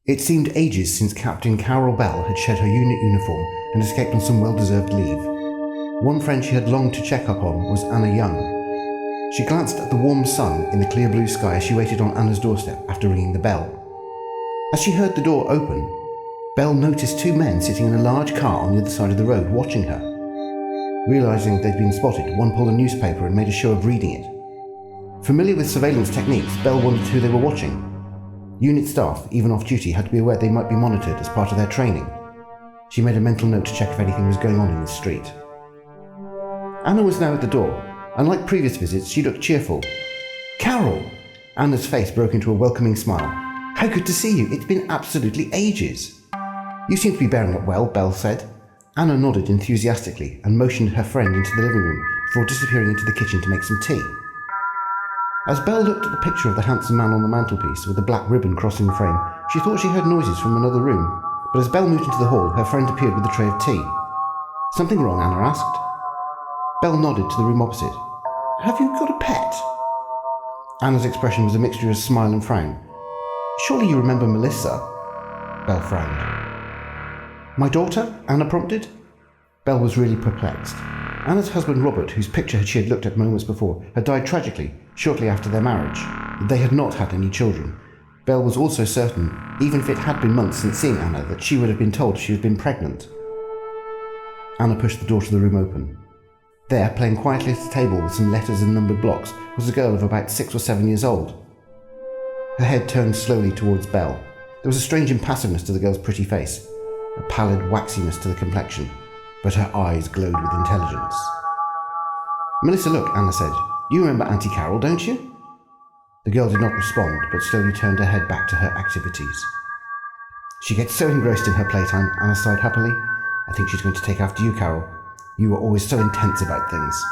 It seemed ages since Captain Carol Bell had shed her unit uniform and escaped on some well-deserved leave. One friend she had longed to check up on was Anna Young. She glanced at the warm sun in the clear blue sky as she waited on Anna's doorstep after ringing the bell. As she heard the door open, Bell noticed two men sitting in a large car on the other side of the road watching her. Realising they'd been spotted, one pulled a newspaper and made a show of reading it. Familiar with surveillance techniques, Bell wondered who they were watching. Unit staff, even off duty, had to be aware they might be monitored as part of their training. She made a mental note to check if anything was going on in the street. Anna was now at the door. Unlike previous visits, she looked cheerful. "Carol!" Anna's face broke into a welcoming smile. "How good to see you. It's been absolutely ages." "You seem to be bearing up well," Bell said. Anna nodded enthusiastically and motioned her friend into the living room before disappearing into the kitchen to make some tea. As Belle looked at the picture of the handsome man on the mantelpiece with the black ribbon crossing the frame, she thought she heard noises from another room, but as Belle moved into the hall, her friend appeared with a tray of tea. "Something wrong?" Anna asked. Belle nodded to the room opposite. "Have you got a pet?" Anna's expression was a mixture of smile and frown. "Surely you remember Melissa?" Belle frowned. "My daughter?" Anna prompted. Belle was really perplexed. Anna's husband Robert, whose picture she had looked at moments before, had died tragically shortly after their marriage. They had not had any children. Belle was also certain, even if it had been months since seeing Anna, that she would have been told she had been pregnant. Anna pushed the door to the room open. There, playing quietly at a table with some letters and numbered blocks, was a girl of about 6 or 7 years old. Her head turned slowly towards Belle. There was a strange impassiveness to the girl's pretty face, a pallid waxiness to the complexion, but her eyes glowed with intelligence. "Melissa, look," Anna said. "You remember Auntie Carol, don't you?" The girl did not respond, but slowly turned her head back to her activities. "She gets so engrossed in her playtime," Anna sighed happily. "I think she's going to take after you, Carol. You were always so intense about things."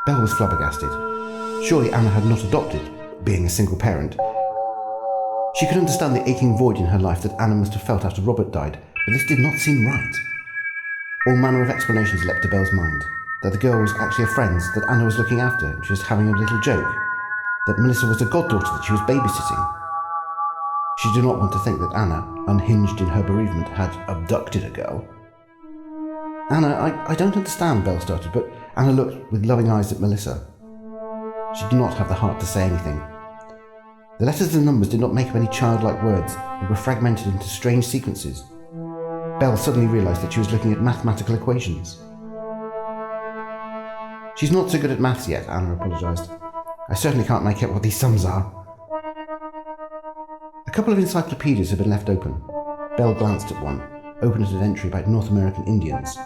Belle was flabbergasted. Surely Anna had not adopted, being a single parent. She could understand the aching void in her life that Anna must have felt after Robert died, but this did not seem right. All manner of explanations leapt to Belle's mind. That the girl was actually a friend that Anna was looking after, and she was having a little joke. That Melissa was a goddaughter that she was babysitting. She did not want to think that Anna, unhinged in her bereavement, had abducted a girl. "Anna, I don't understand," Belle started, but Anna looked with loving eyes at Melissa. She did not have the heart to say anything. The letters and numbers did not make up any childlike words, but were fragmented into strange sequences. Belle suddenly realised that she was looking at mathematical equations. "She's not so good at maths yet," Anna apologised. "I certainly can't make out what these sums are." A couple of encyclopedias had been left open. Belle glanced at one, opened at an entry about North American Indians.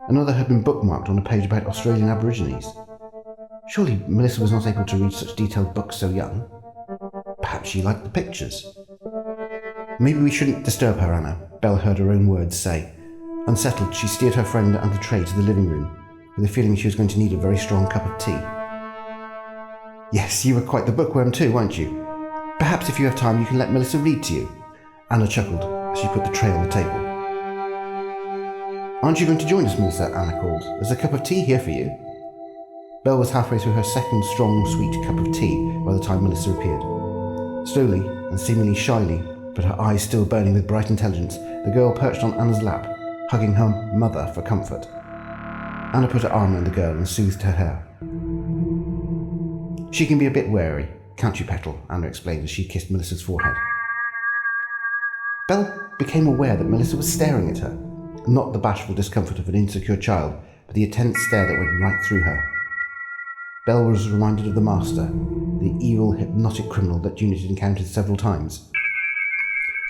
Another had been bookmarked on a page about Australian Aborigines. Surely Melissa was not able to read such detailed books so young. Perhaps she liked the pictures. "Maybe we shouldn't disturb her, Anna," Belle heard her own words say. Unsettled, she steered her friend and the tray to the living room, with a feeling she was going to need a very strong cup of tea. "Yes, you were quite the bookworm too, weren't you? Perhaps if you have time you can let Melissa read to you." Anna chuckled as she put the tray on the table. "Aren't you going to join us, Melissa?" Anna called. "There's a cup of tea here for you." Belle was halfway through her second strong, sweet cup of tea by the time Melissa appeared. Slowly and seemingly shyly, but her eyes still burning with bright intelligence, the girl perched on Anna's lap, hugging her mother for comfort. Anna put her arm around the girl and soothed her hair. "She can be a bit wary, can't you, Petal?" Anna explained as she kissed Melissa's forehead. Belle became aware that Melissa was staring at her, not the bashful discomfort of an insecure child, but the intense stare that went right through her. Belle was reminded of the Master, the evil, hypnotic criminal that Unit had encountered several times.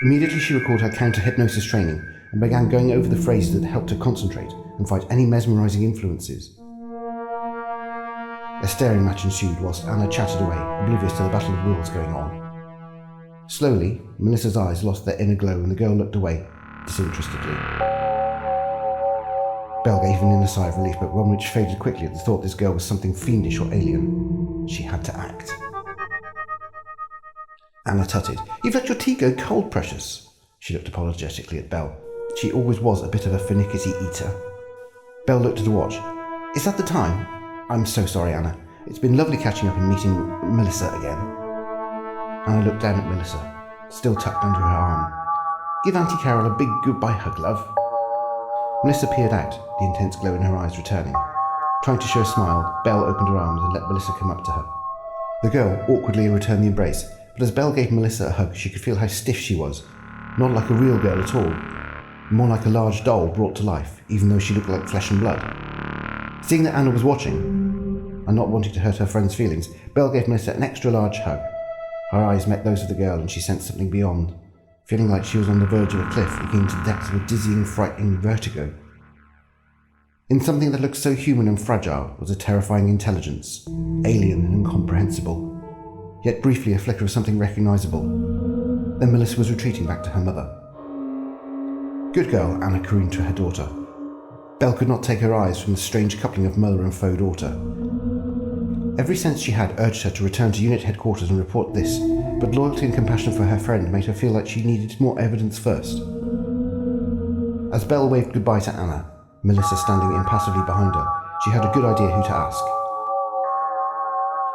Immediately she recalled her counter-hypnosis training and began going over the phrases that helped her concentrate and fight any mesmerising influences. A staring match ensued whilst Anna chatted away, oblivious to the battle of wills going on. Slowly, Melissa's eyes lost their inner glow and the girl looked away, disinterestedly. Belle gave an inner sigh of relief, but one which faded quickly at the thought this girl was something fiendish or alien. She had to act. Anna tutted. "You've let your tea go cold, precious." She looked apologetically at Belle. She always was a bit of a finicky eater. Belle looked at her watch. "Is that the time?" "I'm so sorry, Anna. It's been lovely catching up and meeting Melissa again." Anna looked down at Melissa, still tucked under her arm. "Give Auntie Carol a big goodbye hug, love." Melissa peered out, the intense glow in her eyes returning. Trying to show a smile, Belle opened her arms and let Melissa come up to her. The girl awkwardly returned the embrace, but as Belle gave Melissa a hug, she could feel how stiff she was. Not like a real girl at all. More like a large doll brought to life, even though she looked like flesh and blood. Seeing that Anna was watching, and not wanting to hurt her friend's feelings, Belle gave Melissa an extra large hug. Her eyes met those of the girl and she sensed something beyond, feeling like she was on the verge of a cliff, looking into the depths of a dizzying, frightening vertigo. In something that looked so human and fragile was a terrifying intelligence, alien and incomprehensible, yet briefly a flicker of something recognisable. Then Melissa was retreating back to her mother. "Good girl," Anna crooned to her daughter. Belle could not take her eyes from the strange coupling of mother and faux daughter. Every sense she had urged her to return to unit headquarters and report this, but loyalty and compassion for her friend made her feel like she needed more evidence first. As Belle waved goodbye to Anna, Melissa standing impassively behind her, she had a good idea who to ask.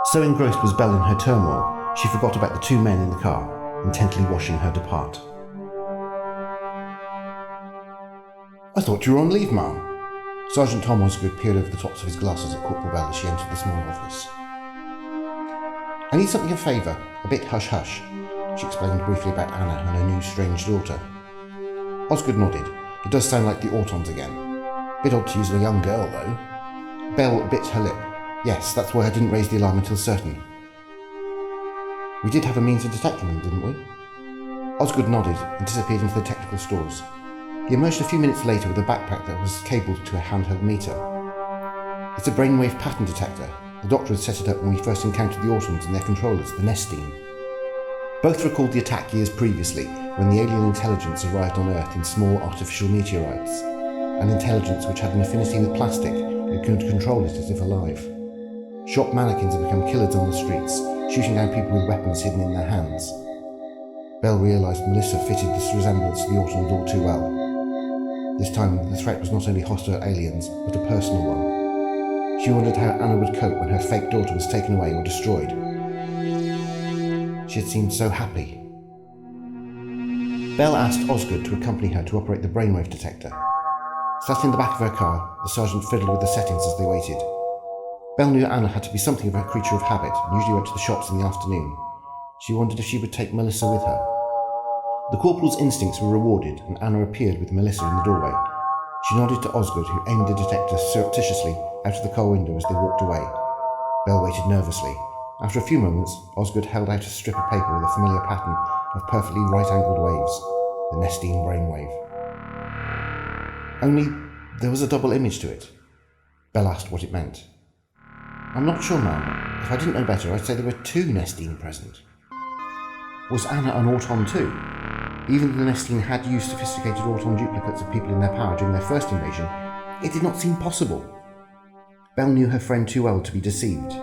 So engrossed was Belle in her turmoil, she forgot about the two men in the car, intently watching her depart. "I thought you were on leave, Ma'am." Sergeant Tom Osgood peered over the tops of his glasses at Corporal Belle as she entered the small office. "I need something of favour, a bit hush-hush," she explained briefly about Anna and her new strange daughter. Osgood nodded. "It does sound like the Autons again. Bit odd to use a young girl, though." Belle bit her lip. "Yes, that's why I didn't raise the alarm until certain." "We did have a means of detecting them, didn't we?" Osgood nodded and disappeared into the technical stores. He emerged a few minutes later with a backpack that was cabled to a handheld meter. "It's a brainwave pattern detector. The doctor had set it up when we first encountered the Autons and their controllers, the Nestine." Both recalled the attack years previously, when the alien intelligence arrived on Earth in small artificial meteorites, an intelligence which had an affinity with plastic and could control it as if alive. Shop mannequins had become killers on the streets, shooting down people with weapons hidden in their hands. Belle realised Melissa fitted this resemblance to the Autons all too well. This time the threat was not only hostile aliens, but a personal one. She wondered how Anna would cope when her fake daughter was taken away or destroyed. She had seemed so happy. Belle asked Osgood to accompany her to operate the brainwave detector. Sat in the back of her car, the sergeant fiddled with the settings as they waited. Belle knew Anna had to be something of a creature of habit and usually went to the shops in the afternoon. She wondered if she would take Melissa with her. The corporal's instincts were rewarded and Anna appeared with Melissa in the doorway. She nodded to Osgood, who aimed the detector surreptitiously out of the car window as they walked away. Belle waited nervously. After a few moments, Osgood held out a strip of paper with a familiar pattern of perfectly right-angled waves, the Nestine brainwave. Only there was a double image to it. Belle asked what it meant. "I'm not sure, ma'am. If I didn't know better, I'd say there were two Nestine present." Was Anna an Auton too? Even though the Nestine had used sophisticated Auton duplicates of people in their power during their first invasion, it did not seem possible. Belle knew her friend too well to be deceived,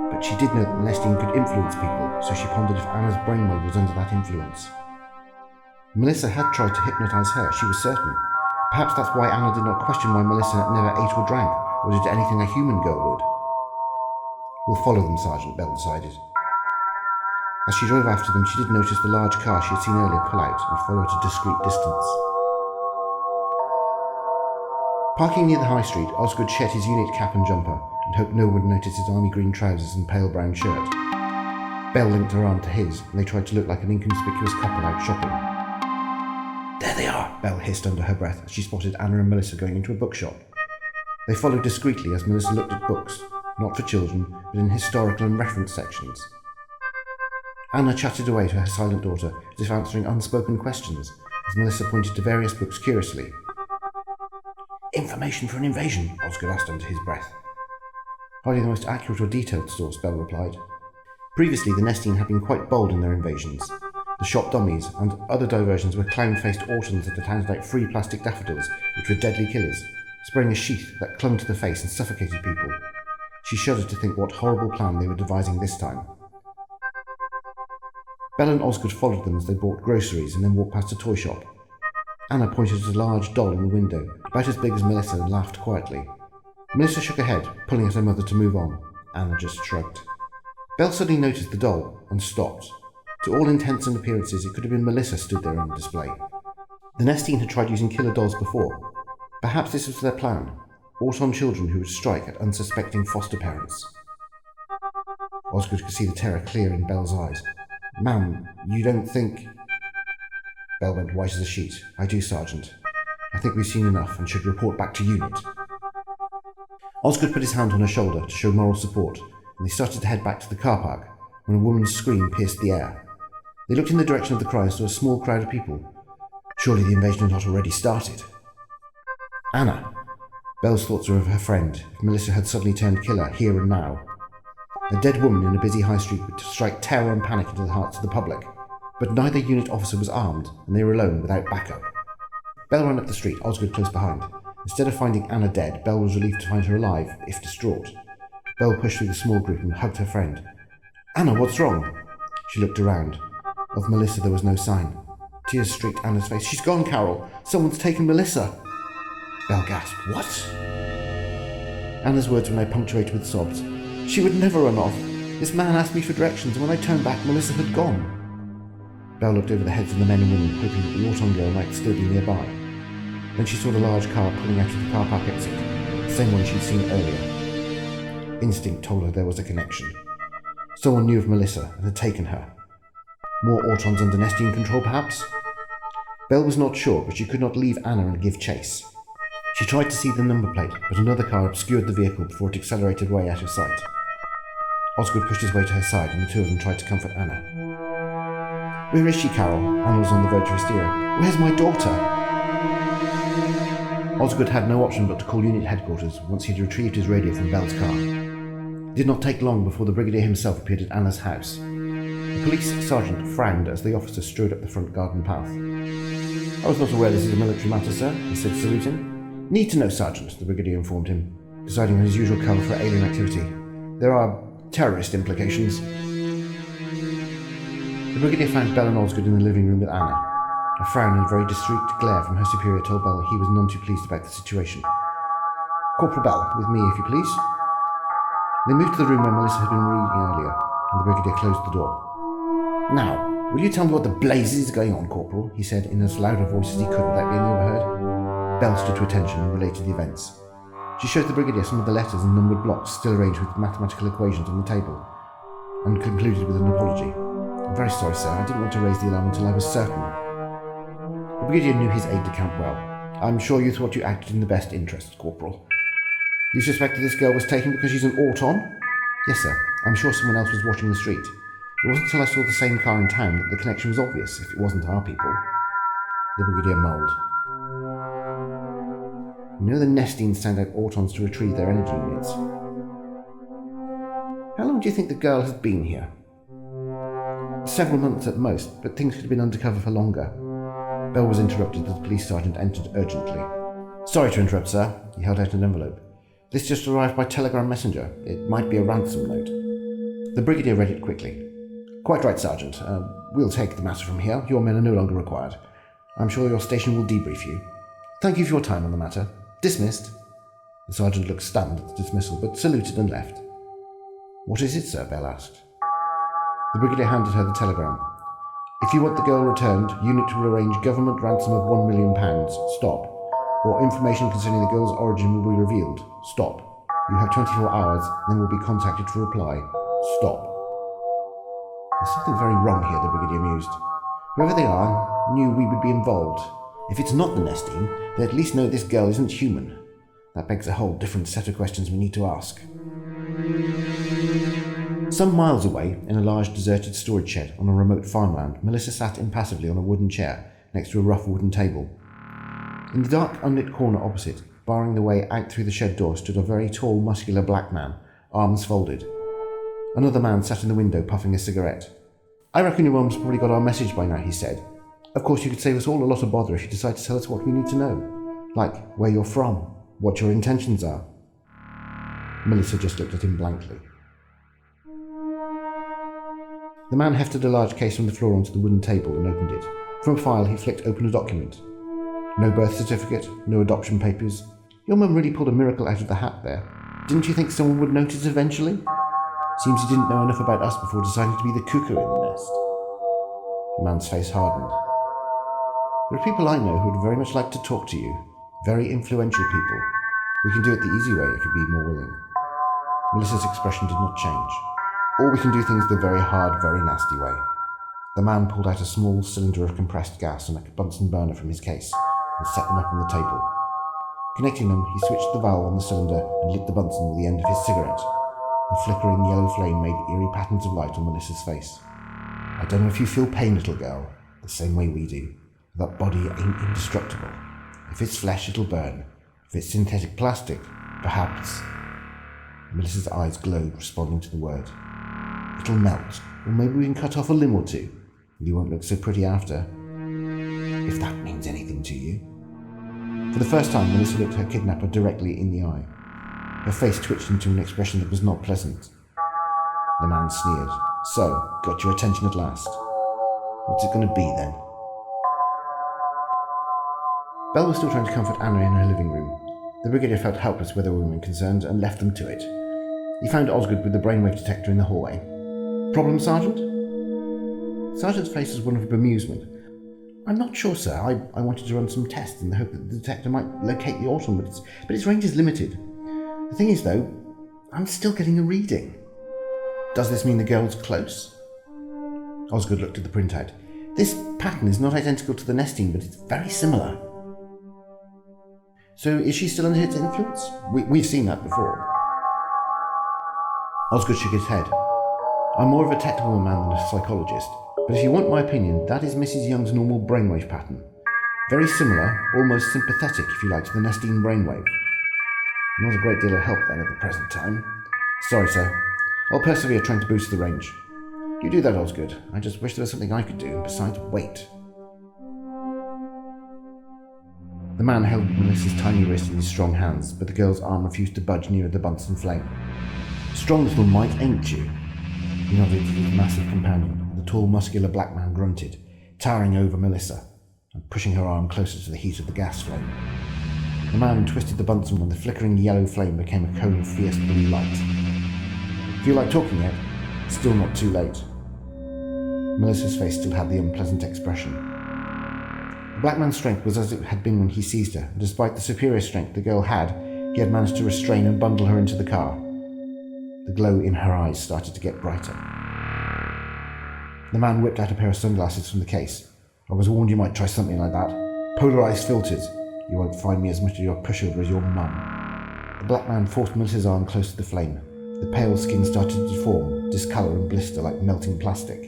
but she did know that the Nestine could influence people, so she pondered if Anna's brainwave was under that influence. Melissa had tried to hypnotise her, she was certain. Perhaps that's why Anna did not question why Melissa never ate or drank, or did anything a human girl would. "We'll follow them, Sergeant," Belle decided. As she drove after them, she did notice the large car she had seen earlier pull out and follow at a discreet distance. Parking near the high street, Osgood shed his unit cap and jumper and hoped no one would notice his army green trousers and pale brown shirt. Belle linked her arm to his, and they tried to look like an inconspicuous couple out shopping. "There they are," Belle hissed under her breath as she spotted Anna and Melissa going into a bookshop. They followed discreetly as Melissa looked at books, not for children, but in historical and reference sections. Anna chatted away to her silent daughter, as if answering unspoken questions, as Melissa pointed to various books curiously. "Information for an invasion," Osgood asked under his breath. "Hardly the most accurate or detailed source," Belle replied. Previously, the Nestine had been quite bold in their invasions. The shop dummies and other diversions were clown-faced Autons that had handed out free plastic daffodils, which were deadly killers, spraying a sheath that clung to the face and suffocated people. She shuddered to think what horrible plan they were devising this time. Belle and Osgood followed them as they bought groceries and then walked past a toy shop. Anna pointed at a large doll in the window, about as big as Melissa, and laughed quietly. Melissa shook her head, pulling at her mother to move on. Anna just shrugged. Belle suddenly noticed the doll and stopped, To all intents and appearances, it could have been Melissa stood there on display. The Nestine had tried using killer dolls before. Perhaps this was their plan. Auton children who would strike at unsuspecting foster parents. Osgood could see the terror clear in Bell's eyes. "Ma'am, you don't think—" Bell went white as a sheet. "I do, Sergeant. I think we've seen enough and should report back to unit." Osgood put his hand on her shoulder to show moral support, and they started to head back to the car park when a woman's scream pierced the air. They looked in the direction of the cry and saw a small crowd of people. Surely the invasion had not already started. Anna. Bell's thoughts were of her friend, if Melissa had suddenly turned killer here and now. A dead woman in a busy high street would strike terror and panic into the hearts of the public, but neither unit officer was armed, and they were alone without backup. Bell ran up the street, Osgood close behind. Instead of finding Anna dead, Bell was relieved to find her alive, if distraught. Bell pushed through the small group and hugged her friend. "Anna, what's wrong?" She looked around. Of Melissa there was no sign. Tears streaked Anna's face. "She's gone, Carol. Someone's taken Melissa." Bell gasped. "What?" Anna's words were now punctuated with sobs. "She would never run off. This man asked me for directions, and when I turned back, Melissa had gone." Bell looked over the heads of the men and women, hoping that the Auton girl might still be nearby. Then she saw the large car pulling out of the car park exit, the same one she'd seen earlier. Instinct told her there was a connection. Someone knew of Melissa and had taken her. More Autons under Nestine control, perhaps? Bell was not sure, but she could not leave Anna and give chase. She tried to see the number plate, but another car obscured the vehicle before it accelerated way out of sight. Osgood pushed his way to her side, and the two of them tried to comfort Anna. "Where is she, Carol?" Anna was on the verge of hysteria. "Where's my daughter?" Osgood had no option but to call unit headquarters once he had retrieved his radio from Bell's car. It did not take long before the brigadier himself appeared at Anna's house. The police sergeant frowned as the officer strode up the front garden path. "I was not aware this is a military matter, sir," he said, saluting. "Need to know, Sergeant," the brigadier informed him, deciding on his usual cover for alien activity. "There are terrorist implications." The brigadier found Bell and Osgood in the living room with Anna. A frown and a very discreet glare from her superior told Bell he was none too pleased about the situation. "Corporal Bell, with me, if you please." They moved to the room where Melissa had been reading earlier, and the brigadier closed the door. "Now, will you tell me what the blazes is going on, Corporal?" he said in as loud a voice as he could without being overheard. Bell stood to attention and related the events. She showed the brigadier some of the letters and numbered blocks still arranged with mathematical equations on the table, and concluded with an apology. "I'm very sorry, sir. I didn't want to raise the alarm until I was certain." The brigadier knew his aide-de-camp well. "I'm sure you thought you acted in the best interest, Corporal. You suspected this girl was taken because she's an Auton?" "Yes, sir. I'm sure someone else was watching the street. It wasn't until I saw the same car in town that the connection was obvious, if it wasn't our people." The brigadier mulled. "You know the Nestines send out Autons to retrieve their energy units. How long do you think the girl has been here?" "Several months at most, but things could have been undercover for longer." Bell was interrupted as the police sergeant entered urgently. "Sorry to interrupt, sir." He held out an envelope. "This just arrived by telegram messenger. It might be a ransom note." The brigadier read it quickly. "Quite right, Sergeant. We'll take the matter from here. Your men are no longer required. I'm sure your station will debrief you. Thank you for your time on the matter. Dismissed." The sergeant looked stunned at the dismissal, but saluted and left. "What is it, sir?" Bell asked. The brigadier handed her the telegram. "If you want the girl returned, unit will arrange government ransom of £1 million. Stop. Or information concerning the girl's origin will be revealed. Stop. You have 24 hours, then will be contacted for reply. Stop." "There's something very wrong here," the brigadier mused. "Whoever they are knew we would be involved. If it's not the Nestine, they at least know this girl isn't human. That begs a whole different set of questions we need to ask." Some miles away, in a large deserted storage shed on a remote farmland, Melissa sat impassively on a wooden chair next to a rough wooden table. In the dark, unlit corner opposite, barring the way out through the shed door, stood a very tall, muscular black man, arms folded. Another man sat in the window, puffing a cigarette. "I reckon your mum's probably got our message by now," he said. "Of course, you could save us all a lot of bother if you decide to tell us what we need to know. Like where you're from, what your intentions are." Melissa just looked at him blankly. The man hefted a large case from the floor onto the wooden table and opened it. From a file, he flicked open a document. "No birth certificate, no adoption papers. Your mum really pulled a miracle out of the hat there. Didn't you think someone would notice eventually? Seems you didn't know enough about us before deciding to be the cuckoo in the nest." The man's face hardened. There are people I know who would very much like to talk to you. Very influential people. We can do it the easy way if you'd be more willing. Melissa's expression did not change. Or we can do things the very hard, very nasty way. The man pulled out a small cylinder of compressed gas and a Bunsen burner from his case and set them up on the table. Connecting them, he switched the valve on the cylinder and lit the Bunsen with the end of his cigarette. The flickering yellow flame made eerie patterns of light on Melissa's face. I don't know if you feel pain, little girl, the same way we do. That body ain't indestructible. If it's flesh, it'll burn. If it's synthetic plastic, perhaps. Melissa's eyes glowed, responding to the word. It'll melt, or maybe we can cut off a limb or two. You won't look so pretty after. If that means anything to you. For the first time, Melissa looked her kidnapper directly in the eye. Her face twitched into an expression that was not pleasant. The man sneered. So, got your attention at last. What's it going to be then? Belle was still trying to comfort Anna in her living room. The brigadier felt helpless where there were women concerned and left them to it. He found Osgood with the brainwave detector in the hallway. Problem, Sergeant? Sergeant's face was one of bemusement. I'm not sure, sir. I wanted to run some tests in the hope that the detector might locate the autumn, but its range is limited. The thing is, though, I'm still getting a reading. Does this mean the girl's close? Osgood looked at the printout. This pattern is not identical to the nesting, but it's very similar. So is she still under its influence? We've seen that before. Osgood shook his head. I'm more of a technical man than a psychologist, but if you want my opinion, that is Mrs. Young's normal brainwave pattern. Very similar, almost sympathetic, if you like, to the Nestine brainwave. Not a great deal of help then at the present time. Sorry, sir. I'll persevere trying to boost the range. You do that, Osgood. I just wish there was something I could do, and besides, wait. The man held Melissa's tiny wrist in his strong hands, but the girl's arm refused to budge nearer the Bunsen flame. Strong little mite, ain't you? He nodded to his massive companion. The tall, muscular black man grunted, towering over Melissa, and pushing her arm closer to the heat of the gas flame. The man twisted the Bunsen and the flickering yellow flame became a cone of fierce blue light. Feel like talking yet? Still not too late. Melissa's face still had the unpleasant expression. The black man's strength was as it had been when he seized her, and despite the superior strength the girl had, he had managed to restrain and bundle her into the car. The glow in her eyes started to get brighter. The man whipped out a pair of sunglasses from the case. I was warned you might try something like that. Polarized filters. You won't find me as much of your pushover as your mum. The black man forced Melissa's arm close to the flame. The pale skin started to deform, discolour and blister like melting plastic.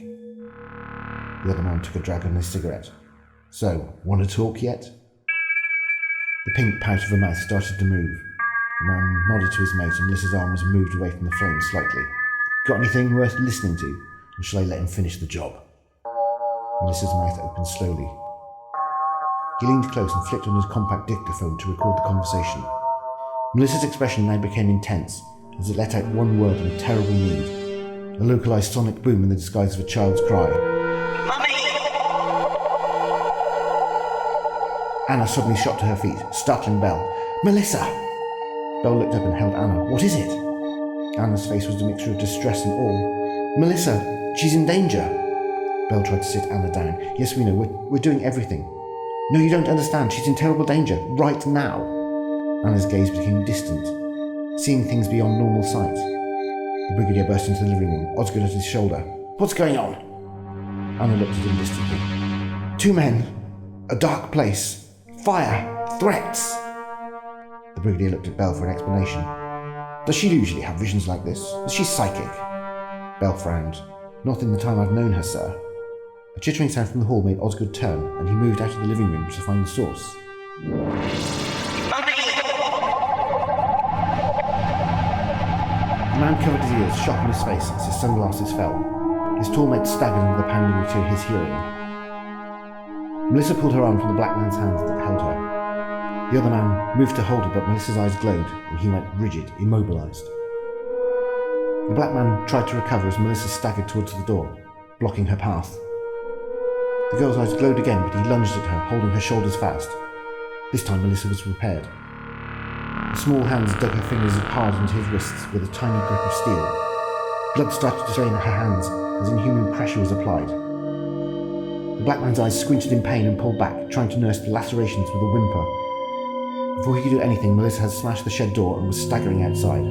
The other man took a drag on his cigarette. So, want to talk yet? The pink pouch of her mouth started to move. The man nodded to his mate and Melissa's arm was moved away from the flame slightly. Got anything worth listening to? Or shall I let him finish the job? Melissa's mouth opened slowly. He leaned close and flicked on his compact dictaphone to record the conversation. Melissa's expression now became intense as it let out one word in terrible need. A localized sonic boom in the disguise of a child's cry. Mummy! Anna suddenly shot to her feet, startling Belle. Melissa! Belle looked up and held Anna. What is it? Anna's face was a mixture of distress and awe. Melissa, she's in danger. Belle tried to sit Anna down. Yes, we know. We're doing everything. No, you don't understand. She's in terrible danger. Right now. Anna's gaze became distant, seeing things beyond normal sight. The brigadier burst into the living room, Osgood at his shoulder. What's going on? Anna looked at him distantly. 2 men. A dark place. Fire. Threats. The brigadier looked at Belle for an explanation. Does she usually have visions like this? Is she psychic? Belle frowned. Not in the time I've known her, sir. A chittering sound from the hall made Osgood turn, and he moved out of the living room to find the source. The man covered his ears, shock on his face as his sunglasses fell. His tall mate staggered under the pounding to his hearing. Melissa pulled her arm from the black man's hands that held her. The other man moved to hold her, but Melissa's eyes glowed, and he went rigid, immobilized. The black man tried to recover as Melissa staggered towards the door, blocking her path. The girl's eyes glowed again, but he lunged at her, holding her shoulders fast. This time Melissa was prepared. The small hands dug her fingers hard into his wrists with a tiny grip of steel. Blood started to drain her hands as inhuman pressure was applied. black man's eyes squinted in pain and pulled back, trying to nurse the lacerations with a whimper. Before he could do anything, Melissa had smashed the shed door and was staggering outside.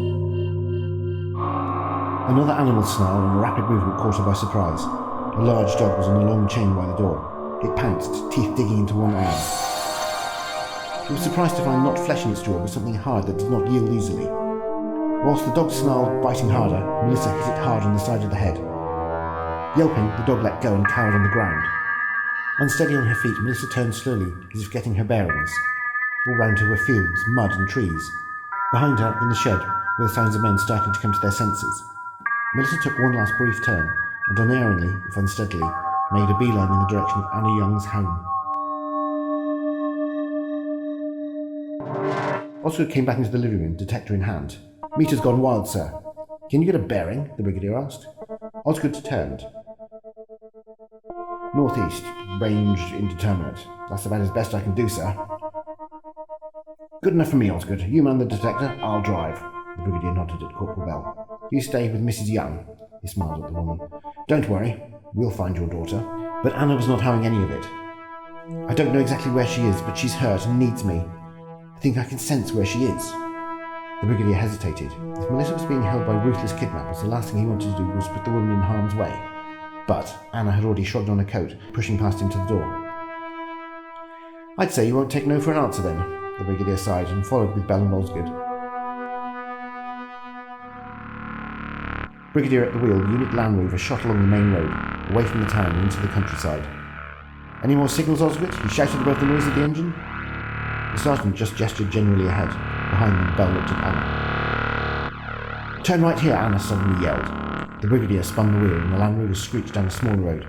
Another animal snarl and a rapid movement caught her by surprise. A large dog was on a long chain by the door. It pounced, teeth digging into one arm. She was surprised to find not flesh in its jaw, but something hard that did not yield easily. Whilst the dog snarled, biting harder, Melissa hit it hard on the side of the head. Yelping, the dog let go and cowered on the ground. Unsteady on her feet, Melissa turned slowly, as if getting her bearings. All round her were fields, mud and trees. Behind her, in the shed, were the sounds of men starting to come to their senses. Melissa took one last brief turn, and unerringly, if unsteadily, made a beeline in the direction of Anna Young's home. Osgood came back into the living room, detector in hand. "Meter's gone wild, sir." "Can you get a bearing?" the brigadier asked. Osgood turned. "Northeast, range indeterminate. That's about as best I can do, sir." "Good enough for me, Osgood. You man the detector, I'll drive." The brigadier nodded at Corporal Bell. "You stay with Mrs. Young." He smiled at the woman. "Don't worry, we'll find your daughter." But Anna was not having any of it. "I don't know exactly where she is, but she's hurt and needs me. I think I can sense where she is." The brigadier hesitated. If Melissa was being held by ruthless kidnappers, the last thing he wanted to do was put the woman in harm's way. But Anna had already shrugged on her coat, pushing past him to the door. "I'd say you won't take no for an answer then," the brigadier sighed and followed with Bell and Osgood. Brigadier at the wheel, the unit Land Rover shot along the main road, away from the town and into the countryside. "Any more signals, Osgood?" he shouted above the noise of the engine. The sergeant just gestured generally ahead. Behind them, Bell looked at Anna. "Turn right here," Anna suddenly yelled. The brigadier spun the wheel and the Land Rover screeched down a smaller road.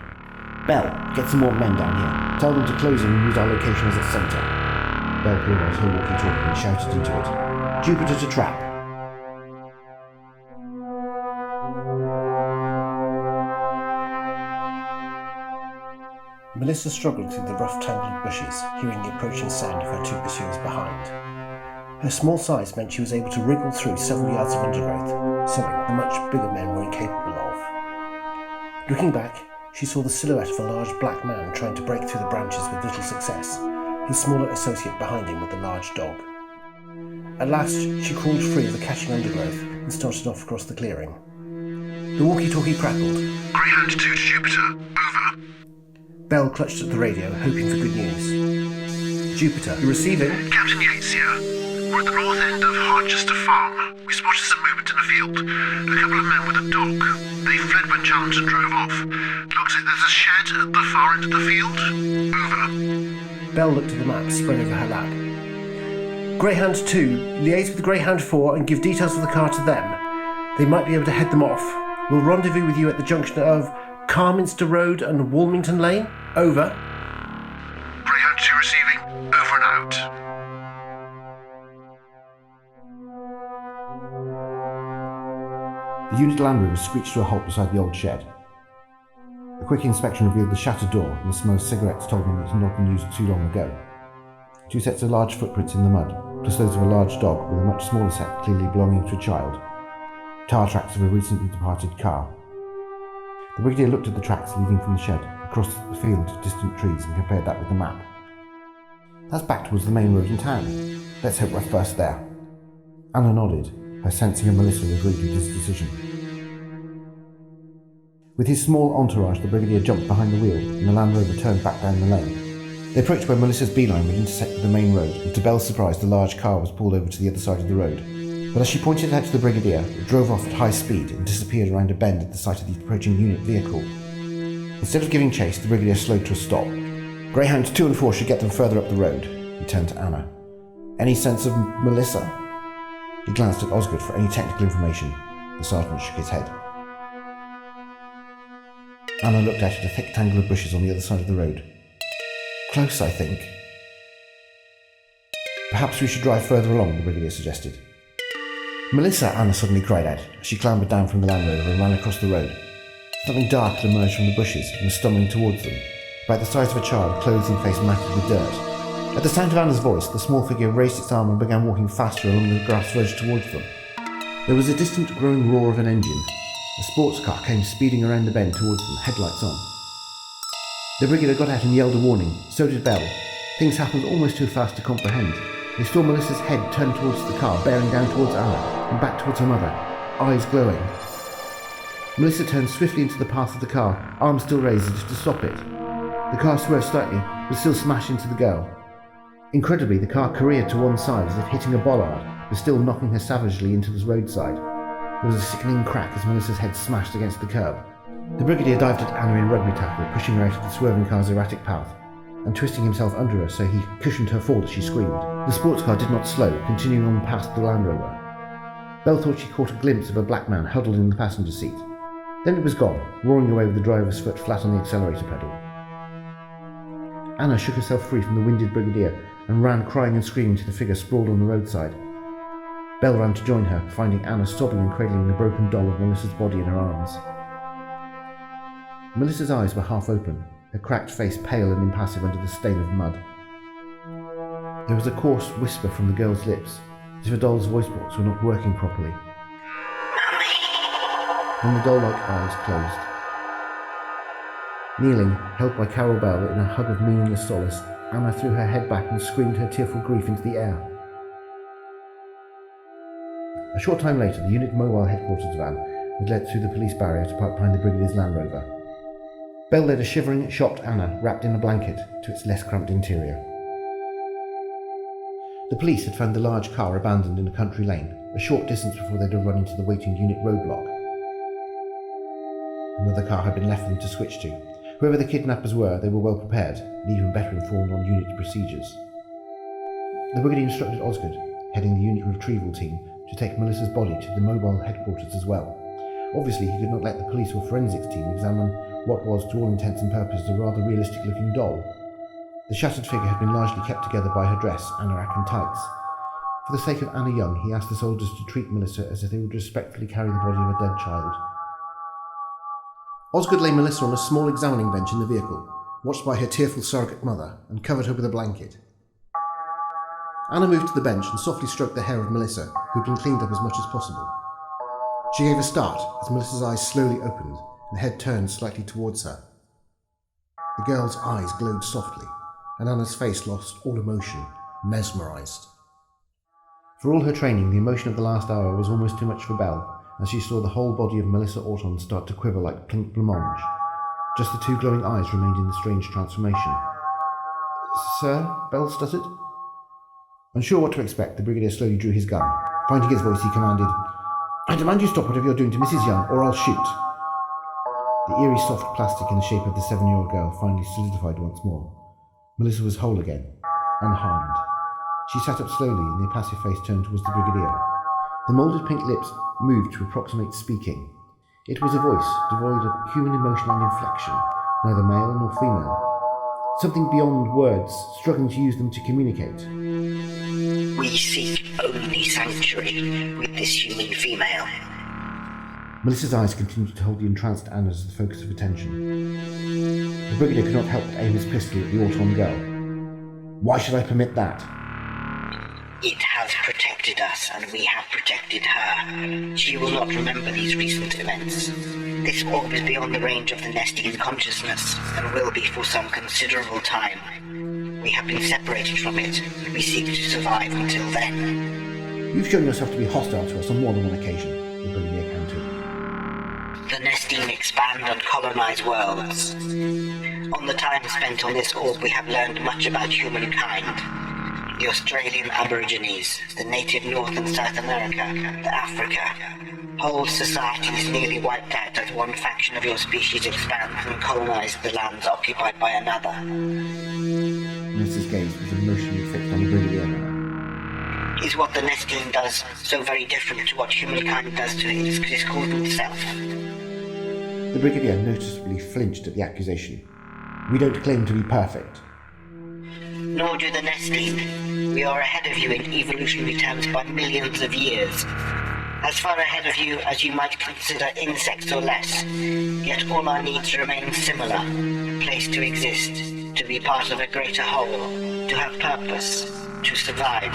"Bell, get some more men down here. Tell them to close in and use our location as a centre." Bell pulled out her walkie-talkie and shouted into it. "Jupiter to trap." Melissa struggled through the rough tangle of bushes, hearing the approaching sound of her two pursuers behind. Her small size meant she was able to wriggle through several yards of undergrowth, something the much bigger men were incapable of. Looking back, she saw the silhouette of a large black man trying to break through the branches with little success, his smaller associate behind him with a large dog. At last, she crawled free of the catching undergrowth and started off across the clearing. The walkie-talkie crackled. "Greyhound 2 to Jupiter, over." Bell clutched at the radio, hoping for good news. "Jupiter, you receiving?" "Captain Yates here. We're at the north end of Harchester Farm. We spotted some movement in the field. A couple of men with a dog. They fled when challenged and drove off. Looks like there's a shed at the far end of the field. Over." Bell looked at the map spread over her lap. "Greyhound 2, liaise with Greyhound 4 and give details of the car to them. They might be able to head them off. We'll rendezvous with you at the junction of Carminster Road and Walmington Lane. Over." "Greyhound 2 receiving. Over and out." The unit Land Rover screeched to a halt beside the old shed. A quick inspection revealed the shattered door, and the smell of cigarettes told them it had not been used too long ago. Two sets of large footprints in the mud, plus those of a large dog with a much smaller set clearly belonging to a child. Tire tracks of a recently departed car. The brigadier looked at the tracks leading from the shed, across the field to distant trees, and compared that with the map. "That's back towards the main road in town. Let's hope we're first there." Anna nodded, her sensing and Melissa agreed with his decision. With his small entourage, the brigadier jumped behind the wheel, and the Land Rover turned back down the lane. They approached where Melissa's beeline would intersect with the main road, and to Bell's surprise, the large car was pulled over to the other side of the road. But as she pointed it out to the brigadier, it drove off at high speed and disappeared around a bend at the sight of the approaching unit vehicle. Instead of giving chase, the brigadier slowed to a stop. "Greyhounds 2 and 4 should get them further up the road." He turned to Anna. "Any sense of Melissa?" He glanced at Osgood for any technical information. The sergeant shook his head. Anna looked out at a thick tangle of bushes on the other side of the road. "Close, I think." "Perhaps we should drive further along," the brigadier suggested. "Melissa!" Anna suddenly cried out as she clambered down from the Land Rover and ran across the road. Something dark had emerged from the bushes and was stumbling towards them, about the size of a child, clothes and face matted with dirt. At the sound of Anna's voice, the small figure raised its arm and began walking faster along the grass verge towards them. There was a distant growing roar of an engine. A sports car came speeding around the bend towards them, headlights on. The brigadier got out and yelled a warning. So did Bell. Things happened almost too fast to comprehend. They saw Melissa's head turn towards the car, bearing down towards Anna, and back towards her mother, eyes glowing. Melissa turned swiftly into the path of the car, arms still raised as if to stop it. The car swerved slightly, but still smashed into the girl. Incredibly, the car careered to one side as if hitting a bollard, but still knocking her savagely into the roadside. There was a sickening crack as Melissa's head smashed against the curb. The brigadier dived at Anna in rugby tackle, pushing her out of the swerving car's erratic path, and twisting himself under her so he cushioned her fall as she screamed. The sports car did not slow, continuing on past the Land Rover. Belle thought she caught a glimpse of a black man huddled in the passenger seat. Then it was gone, roaring away with the driver's foot flat on the accelerator pedal. Anna shook herself free from the winded brigadier and ran crying and screaming to the figure sprawled on the roadside. Belle ran to join her, finding Anna sobbing and cradling the broken doll of Melissa's body in her arms. Melissa's eyes were half open, her cracked face pale and impassive under the stain of mud. There was a coarse whisper from the girl's lips, as if a doll's voice box were not working properly. Then the doll-like eyes closed. Kneeling, held by Carol Bell in a hug of meaningless solace, Anna threw her head back and screamed her tearful grief into the air. A short time later, the unit mobile headquarters van was led through the police barrier to park behind the brigadier's Land Rover. Bell led a shivering, shocked Anna, wrapped in a blanket, to its less cramped interior. The police had found the large car abandoned in a country lane, a short distance before they'd have run into the waiting unit roadblock. Another car had been left for them to switch to. Whoever the kidnappers were, they were well prepared, and even better informed on unit procedures. The brigadier instructed Osgood, heading the unit retrieval team, to take Melissa's body to the mobile headquarters as well. Obviously, he could not let the police or forensics team examine what was, to all intents and purposes, a rather realistic-looking doll. The shattered figure had been largely kept together by her dress, anorak and tights. For the sake of Anna Young, he asked the soldiers to treat Melissa as if they would respectfully carry the body of a dead child. Osgood lay Melissa on a small examining bench in the vehicle, watched by her tearful surrogate mother, and covered her with a blanket. Anna moved to the bench and softly stroked the hair of Melissa, who had been cleaned up as much as possible. She gave a start as Melissa's eyes slowly opened and the head turned slightly towards her. The girl's eyes glowed softly, and Anna's face lost all emotion, mesmerised. For all her training, the emotion of the last hour was almost too much for Belle, as she saw the whole body of Melissa Orton start to quiver like pink blancmange. Just the two glowing eyes remained in the strange transformation. "Sir?" Belle stuttered. Unsure what to expect, the brigadier slowly drew his gun. Finding his voice, he commanded, "I demand you stop whatever you're doing to Mrs. Young, or I'll shoot." The eerie soft plastic in the shape of the 7-year-old girl finally solidified once more. Melissa was whole again, unharmed. She sat up slowly, and the impassive face turned towards the brigadier. The moulded pink lips moved to approximate speaking. It was a voice devoid of human emotion and inflection, neither male nor female. Something beyond words, struggling to use them to communicate. "We seek only sanctuary with this human female." Melissa's eyes continued to hold the entranced Anna as the focus of attention. The brigadier could not help but aim his pistol at the Orton girl. "Why should I permit that?" "It has protected us, and we have protected her. She will not remember these recent events. This orb is beyond the range of the Nestine consciousness, and will be for some considerable time. We have been separated from it, and we seek to survive until then." "You've shown yourself to be hostile to us on more than one occasion," the brigadier countered. The Nestine expand and colonize worlds. On the time spent on this orb, we have learned much about humankind. The Australian Aborigines, the native North and South America, the Africa. Whole societies nearly wiped out as one faction of your species expands and colonizes the lands occupied by another. Melissa's gaze was emotionally fixed on the brigadier now. Is what the Nestine does so very different to what humankind does to its discordant self? The brigadier noticeably flinched at the accusation. "We don't claim to be perfect." Nor do the Nestine. We are ahead of you in evolutionary terms by millions of years. As far ahead of you as you might consider insects or less. Yet all our needs remain similar. A place to exist, to be part of a greater whole, to have purpose, to survive.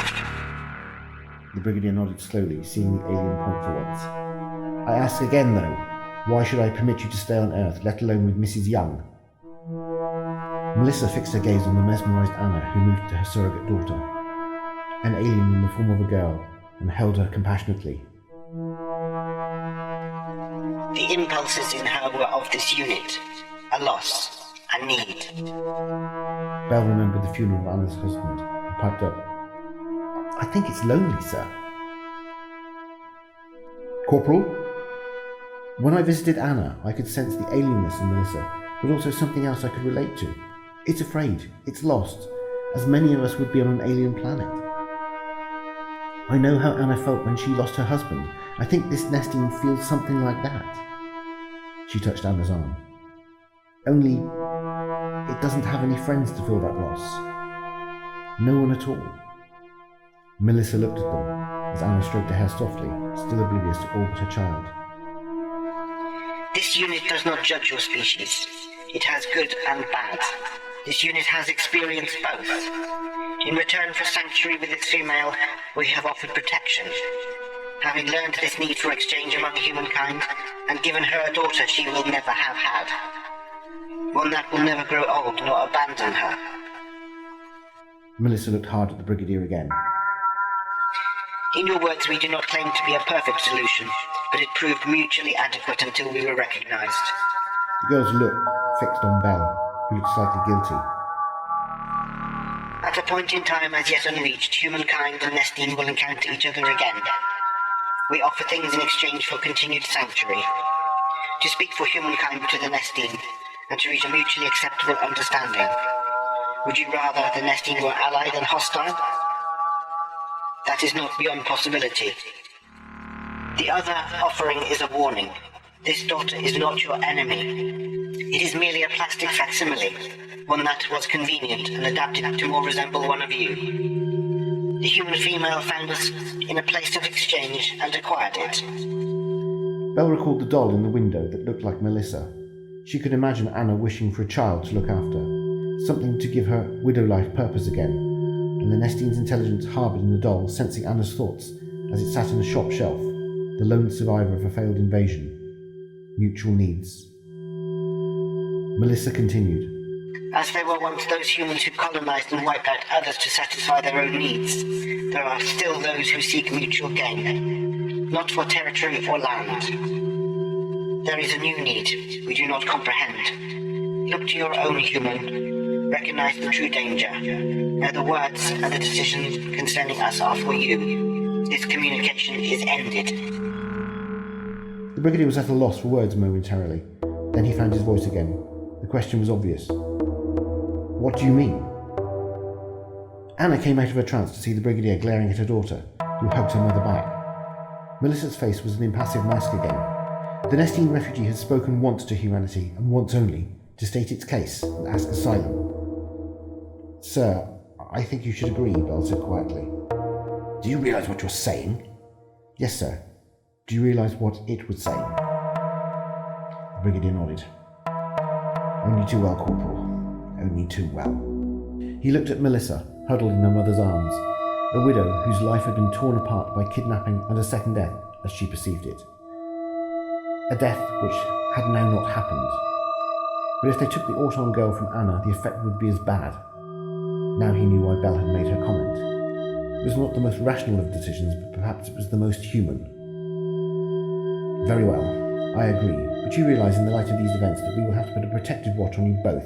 The brigadier nodded slowly, seeing the alien point for once. "I ask again, though, why should I permit you to stay on Earth, let alone with Mrs. Young?" Melissa fixed her gaze on the mesmerised Anna, who moved to her surrogate daughter, an alien in the form of a girl, and held her compassionately. The impulses in her were of this unit, a loss, a need. Belle remembered the funeral of Anna's husband and piped up, "I think it's lonely, sir." "Corporal?" "When I visited Anna, I could sense the alienness in Melissa, but also something else I could relate to. It's afraid, it's lost, as many of us would be on an alien planet. I know how Anna felt when she lost her husband. I think this nesting feels something like that." She touched Anna's arm. "Only, it doesn't have any friends to fill that loss. No one at all." Melissa looked at them as Anna stroked her hair softly, still oblivious to all but her child. This unit does not judge your species. It has good and bad. This unit has experienced both. In return for sanctuary with its female, we have offered protection. Having learned this need for exchange among humankind, and given her a daughter she will never have had. One that will never grow old nor abandon her. Melissa looked hard at the Brigadier again. In your words, we do not claim to be a perfect solution, but it proved mutually adequate until we were recognized. The girl's look fixed on Belle, who looked slightly guilty. At a point in time as yet unreached, humankind and Nestine will encounter each other again. We offer things in exchange for continued sanctuary. To speak for humankind to the Nestine, and to reach a mutually acceptable understanding. Would you rather the Nestine were ally than hostile? That is not beyond possibility. The other offering is a warning. This daughter is not your enemy. It is merely a plastic facsimile, one that was convenient and adapted to more resemble one of you. The human female found us in a place of exchange and acquired it. Belle recalled the doll in the window that looked like Melissa. She could imagine Anna wishing for a child to look after, something to give her widow life purpose again, and the Nestine's intelligence harboured in the doll, sensing Anna's thoughts as it sat in a shop shelf, the lone survivor of a failed invasion. Mutual needs. Melissa continued. As there were once those humans who colonized and wiped out others to satisfy their own needs, there are still those who seek mutual gain, not for territory or land. There is a new need we do not comprehend. Look to your own human, recognize the true danger. Now the words and the decisions concerning us are for you. This communication is ended. The Brigadier was at a loss for words momentarily. Then he found his voice again. The question was obvious. "What do you mean?" Anna came out of her trance to see the Brigadier glaring at her daughter, who hugged her mother back. Melissa's face was an impassive mask again. The Nestine refugee had spoken once to humanity, and once only, to state its case and ask asylum. "Sir, I think you should agree," Belle said quietly. "Do you realise what you're saying?" "Yes, sir. Do you realise what it was saying?" The Brigadier nodded. "Only too well, Corporal. Only too well." He looked at Melissa, huddled in her mother's arms, a widow whose life had been torn apart by kidnapping and a second death, as she perceived it. A death which had now not happened. But if they took the Auton girl from Anna, the effect would be as bad. Now he knew why Belle had made her comment. It was not the most rational of decisions, but perhaps it was the most human. "Very well, I agree, but you realise in the light of these events that we will have to put a protective watch on you both,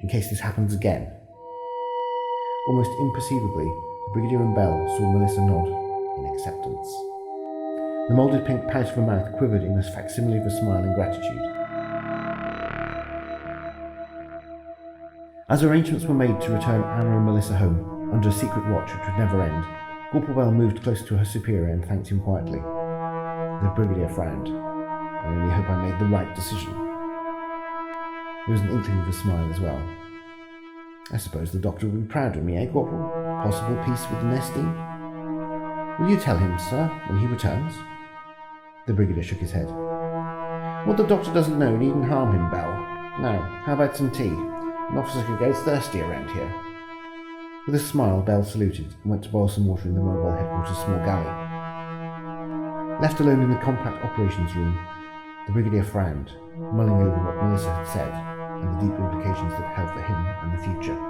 in case this happens again." Almost imperceivably, the Brigadier and Belle saw Melissa nod in acceptance. The moulded pink pout of her mouth quivered in a facsimile of a smile in gratitude. As arrangements were made to return Anna and Melissa home, under a secret watch which would never end, Corporal Belle moved closer to her superior and thanked him quietly. The Brigadier frowned. "I only hope I made the right decision." There was an inkling of a smile as well. "I suppose the doctor will be proud of me, eh, Corporal? Possible peace with the Nestine? Will you tell him, sir, when he returns?" The Brigadier shook his head. "What the doctor doesn't know needn't harm him, Belle. Now, how about some tea? An officer could go thirsty around here." With a smile, Belle saluted and went to boil some water in the mobile headquarters' small galley. Left alone in the compact operations room, the Brigadier frowned, mulling over what Melissa had said. and the deep implications that held for him and the future.